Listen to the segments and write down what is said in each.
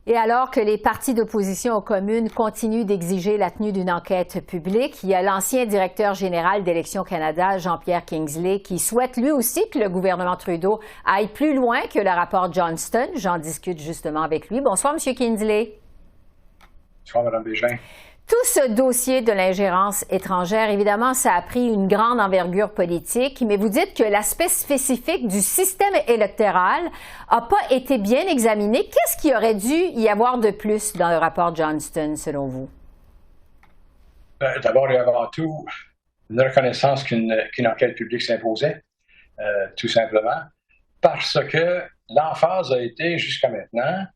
Et alors que les partis d'opposition aux communes continuent d'exiger la tenue d'une enquête publique, il y a l'ancien directeur général d'Élections Canada, Jean-Pierre Kingsley, qui souhaite lui aussi que le gouvernement Trudeau aille plus loin que le rapport Johnston. J'en discute justement avec lui. Bonsoir, M. Kingsley. Bonsoir, Mme Bégin. Tout ce dossier de l'ingérence étrangère, évidemment, ça a pris une grande envergure politique, mais vous dites que l'aspect spécifique du système électoral n'a pas été bien examiné. Qu'est-ce qu'il aurait dû y avoir de plus dans le rapport Johnston, selon vous? D'abord et avant tout, une reconnaissance qu'une enquête publique s'imposait, tout simplement, parce que l'emphase a été jusqu'à maintenant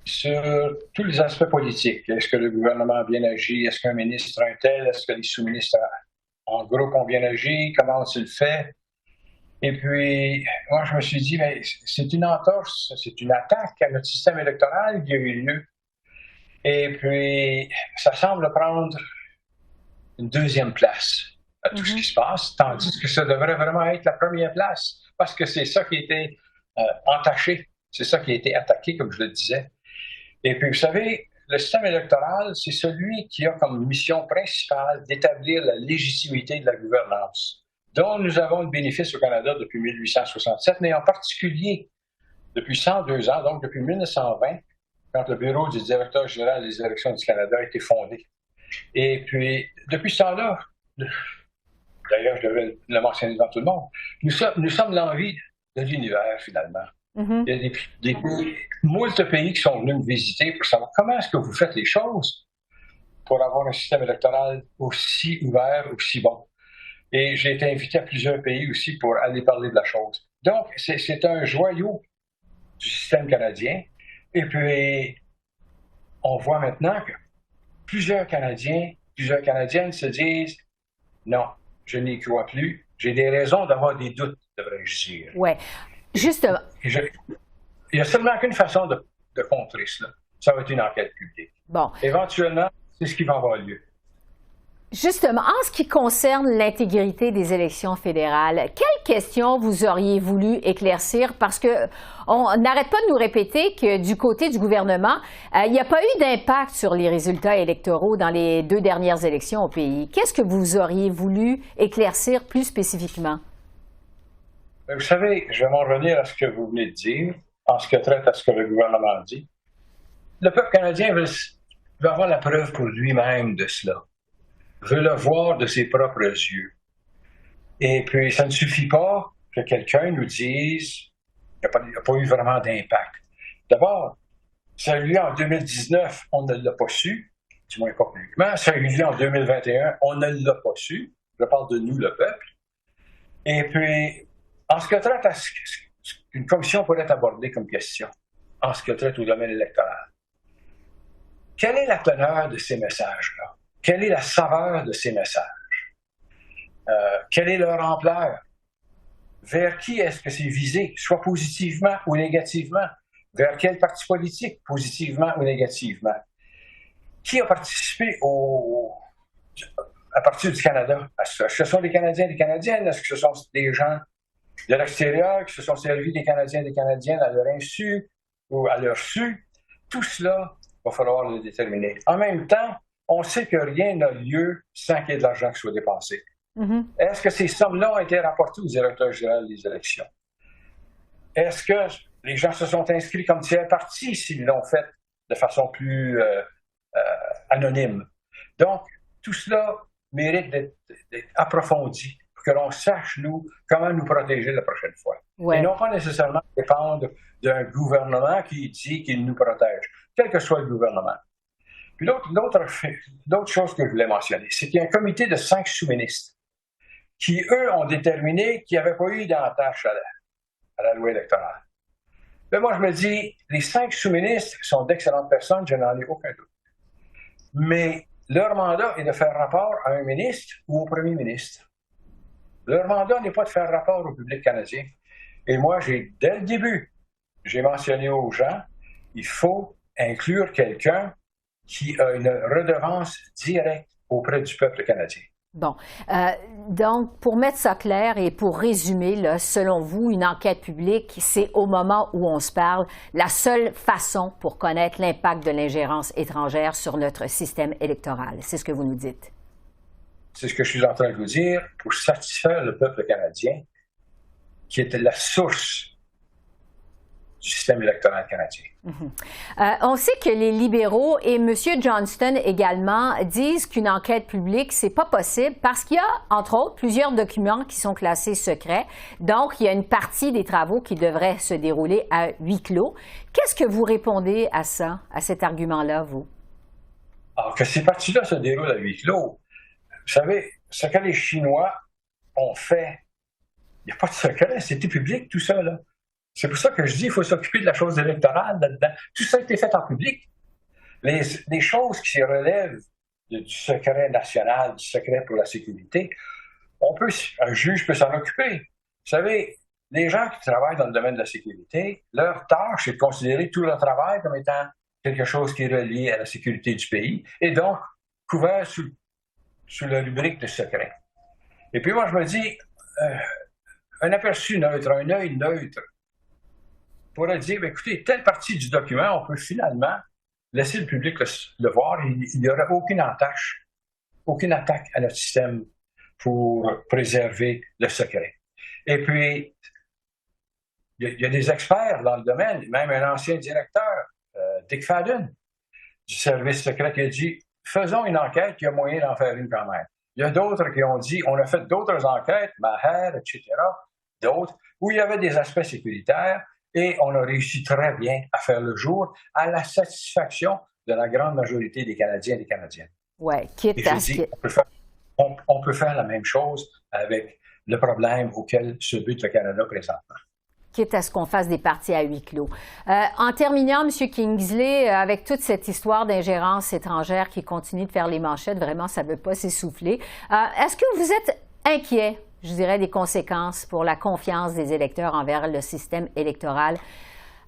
sur tous les aspects politiques. Est-ce que le gouvernement a bien agi? Est-ce qu'un ministre a un tel? Est-ce que les sous-ministres en groupe ont bien agi? Comment ont-ils fait? Et puis, moi, je me suis dit, mais c'est une entorse, c'est une attaque à notre système électoral qui a eu lieu. Et puis, ça semble prendre une deuxième place à tout ce qui se passe, tandis que ça devrait vraiment être la première place, parce que c'est ça qui a été entaché, c'est ça qui a été attaqué, comme je le disais. Et puis, vous savez, le système électoral, c'est celui qui a comme mission principale d'établir la légitimité de la gouvernance, dont nous avons le bénéfice au Canada depuis 1867, mais en particulier depuis 102 ans, donc depuis 1920, quand le Bureau du directeur général des élections du Canada a été fondé. Et puis, depuis ce temps-là, d'ailleurs, je devrais le mentionner devant tout le monde, nous sommes l'envie de l'univers, finalement. Il y a des moult pays qui sont venus me visiter pour savoir comment est-ce que vous faites les choses pour avoir un système électoral aussi ouvert, aussi bon. Et j'ai été invité à plusieurs pays aussi pour aller parler de la chose. Donc, c'est un joyau du système canadien. Et puis, on voit maintenant que plusieurs Canadiens, plusieurs Canadiennes se disent « Non, je n'y crois plus. J'ai des raisons d'avoir des doutes, devrais-je dire. » Oui. Justement. Il n'y a seulement qu'une façon de contrer cela. Ça va être une enquête publique. Bon. Éventuellement, c'est ce qui va avoir lieu. Justement, en ce qui concerne l'intégrité des élections fédérales, quelles questions vous auriez voulu éclaircir? Parce que on n'arrête pas de nous répéter que du côté du gouvernement, il n'y a pas eu d'impact sur les résultats électoraux dans les 2 dernières élections au pays. Qu'est-ce que vous auriez voulu éclaircir plus spécifiquement? Vous savez, je vais m'en revenir à ce que vous venez de dire, en ce qui traite à ce que le gouvernement dit. Le peuple canadien veut avoir la preuve pour lui-même de cela, veut le voir de ses propres yeux. Et puis, ça ne suffit pas que quelqu'un nous dise qu'il n'y a pas eu vraiment d'impact. D'abord, ça a eu lieu en 2019, on ne l'a pas su, du moins pas publiquement. Ça a eu lieu en 2021, on ne l'a pas su. Je parle de nous, le peuple. Et puis, en ce qui traite à ce qu'une commission pourrait aborder comme question, en ce qui traite au domaine électoral, quelle est la teneur de ces messages-là? Quelle est la saveur de ces messages? Quelle est leur ampleur? Vers qui est-ce que c'est visé, soit positivement ou négativement? Vers quel parti politique, positivement ou négativement? Qui a participé à partir du Canada? Est-ce que ce sont des Canadiens et des Canadiennes? Est-ce que ce sont des gens de l'extérieur qui se sont servis des Canadiens et des Canadiennes à leur insu ou à leur su? Tout cela, il va falloir le déterminer. En même temps, on sait que rien n'a lieu sans qu'il y ait de l'argent qui soit dépensé. Est-ce que ces sommes-là ont été rapportées au directeur général des élections? Est-ce que les gens se sont inscrits comme tiers partis s'ils l'ont fait de façon plus anonyme? Donc, tout cela mérite d'être approfondi pour que l'on sache, nous, comment nous protéger la prochaine fois. Ouais. Et non pas nécessairement dépendre d'un gouvernement qui dit qu'il nous protège, quel que soit le gouvernement. Puis l'autre chose que je voulais mentionner, c'est qu'il y a un comité de 5 sous-ministres qui, eux, ont déterminé qu'il n'y avait pas eu d'entache à la loi électorale. Mais moi, je me dis, les 5 sous-ministres sont d'excellentes personnes, je n'en ai aucun doute. Mais leur mandat est de faire rapport à un ministre ou au premier ministre. Leur mandat n'est pas de faire rapport au public canadien. Et moi, dès le début, j'ai mentionné aux gens, il faut inclure quelqu'un qui a une redevance directe auprès du peuple canadien. Bon. Donc, pour mettre ça clair et pour résumer, là, selon vous, une enquête publique, c'est au moment où on se parle la seule façon pour connaître l'impact de l'ingérence étrangère sur notre système électoral. C'est ce que vous nous dites. C'est ce que je suis en train de vous dire pour satisfaire le peuple canadien, qui était la source du système électoral canadien. On sait que les libéraux et M. Johnston également disent qu'une enquête publique, c'est pas possible parce qu'il y a, entre autres, plusieurs documents qui sont classés secrets. Donc, il y a une partie des travaux qui devraient se dérouler à huis clos. Qu'est-ce que vous répondez à ça, à cet argument-là, vous? Alors, que ces parties-là se déroulent à huis clos, vous savez, ce que les Chinois ont fait, il n'y a pas de secret, c'était public tout ça, là. C'est pour ça que je dis qu'il faut s'occuper de la chose électorale là-dedans. Tout ça a été fait en public. Les choses qui relèvent du secret national, du secret pour la sécurité, un juge peut s'en occuper. Vous savez, les gens qui travaillent dans le domaine de la sécurité, leur tâche est de considérer tout leur travail comme étant quelque chose qui est relié à la sécurité du pays et donc couvert sous la rubrique de secret. Et puis moi, je me dis, un aperçu neutre, un œil neutre, pourrait dire, écoutez, telle partie du document, on peut finalement laisser le public le voir. Il n'y aura aucune attaque à notre système pour préserver le secret. Et puis, il y a des experts dans le domaine, même un ancien directeur, Dick Fadden, du service secret, qui a dit, faisons une enquête, il y a moyen d'en faire une quand même. Il y a d'autres qui ont dit, on a fait d'autres enquêtes, Maher, etc., d'autres, où il y avait des aspects sécuritaires, et on a réussi très bien à faire le jour à la satisfaction de la grande majorité des Canadiens et des Canadiennes. Oui, quitte à ce que... on peut faire la même chose avec le problème auquel se bute le Canada présentement. Quitte à ce qu'on fasse des parties à huis clos. En terminant, M. Kingsley, avec toute cette histoire d'ingérence étrangère qui continue de faire les manchettes, vraiment, ça ne veut pas s'essouffler. Est-ce que vous êtes inquiet, je dirais, des conséquences pour la confiance des électeurs envers le système électoral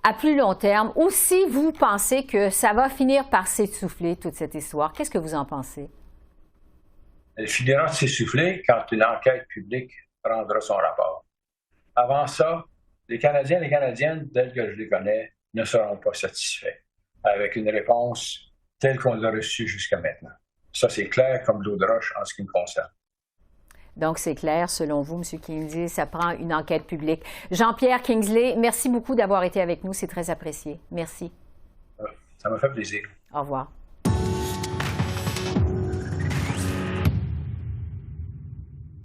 à plus long terme, ou si vous pensez que ça va finir par s'essouffler, toute cette histoire? Qu'est-ce que vous en pensez? Elle finira de s'essouffler quand une enquête publique rendra son rapport. Avant ça, les Canadiens et les Canadiennes, tels que je les connais, ne seront pas satisfaits avec une réponse telle qu'on l'a reçue jusqu'à maintenant. Ça, c'est clair comme de l'eau de roche en ce qui me concerne. Donc, c'est clair, selon vous, M. Kingsley, ça prend une enquête publique. Jean-Pierre Kingsley, merci beaucoup d'avoir été avec nous. C'est très apprécié. Merci. Ça m'a fait plaisir. Au revoir.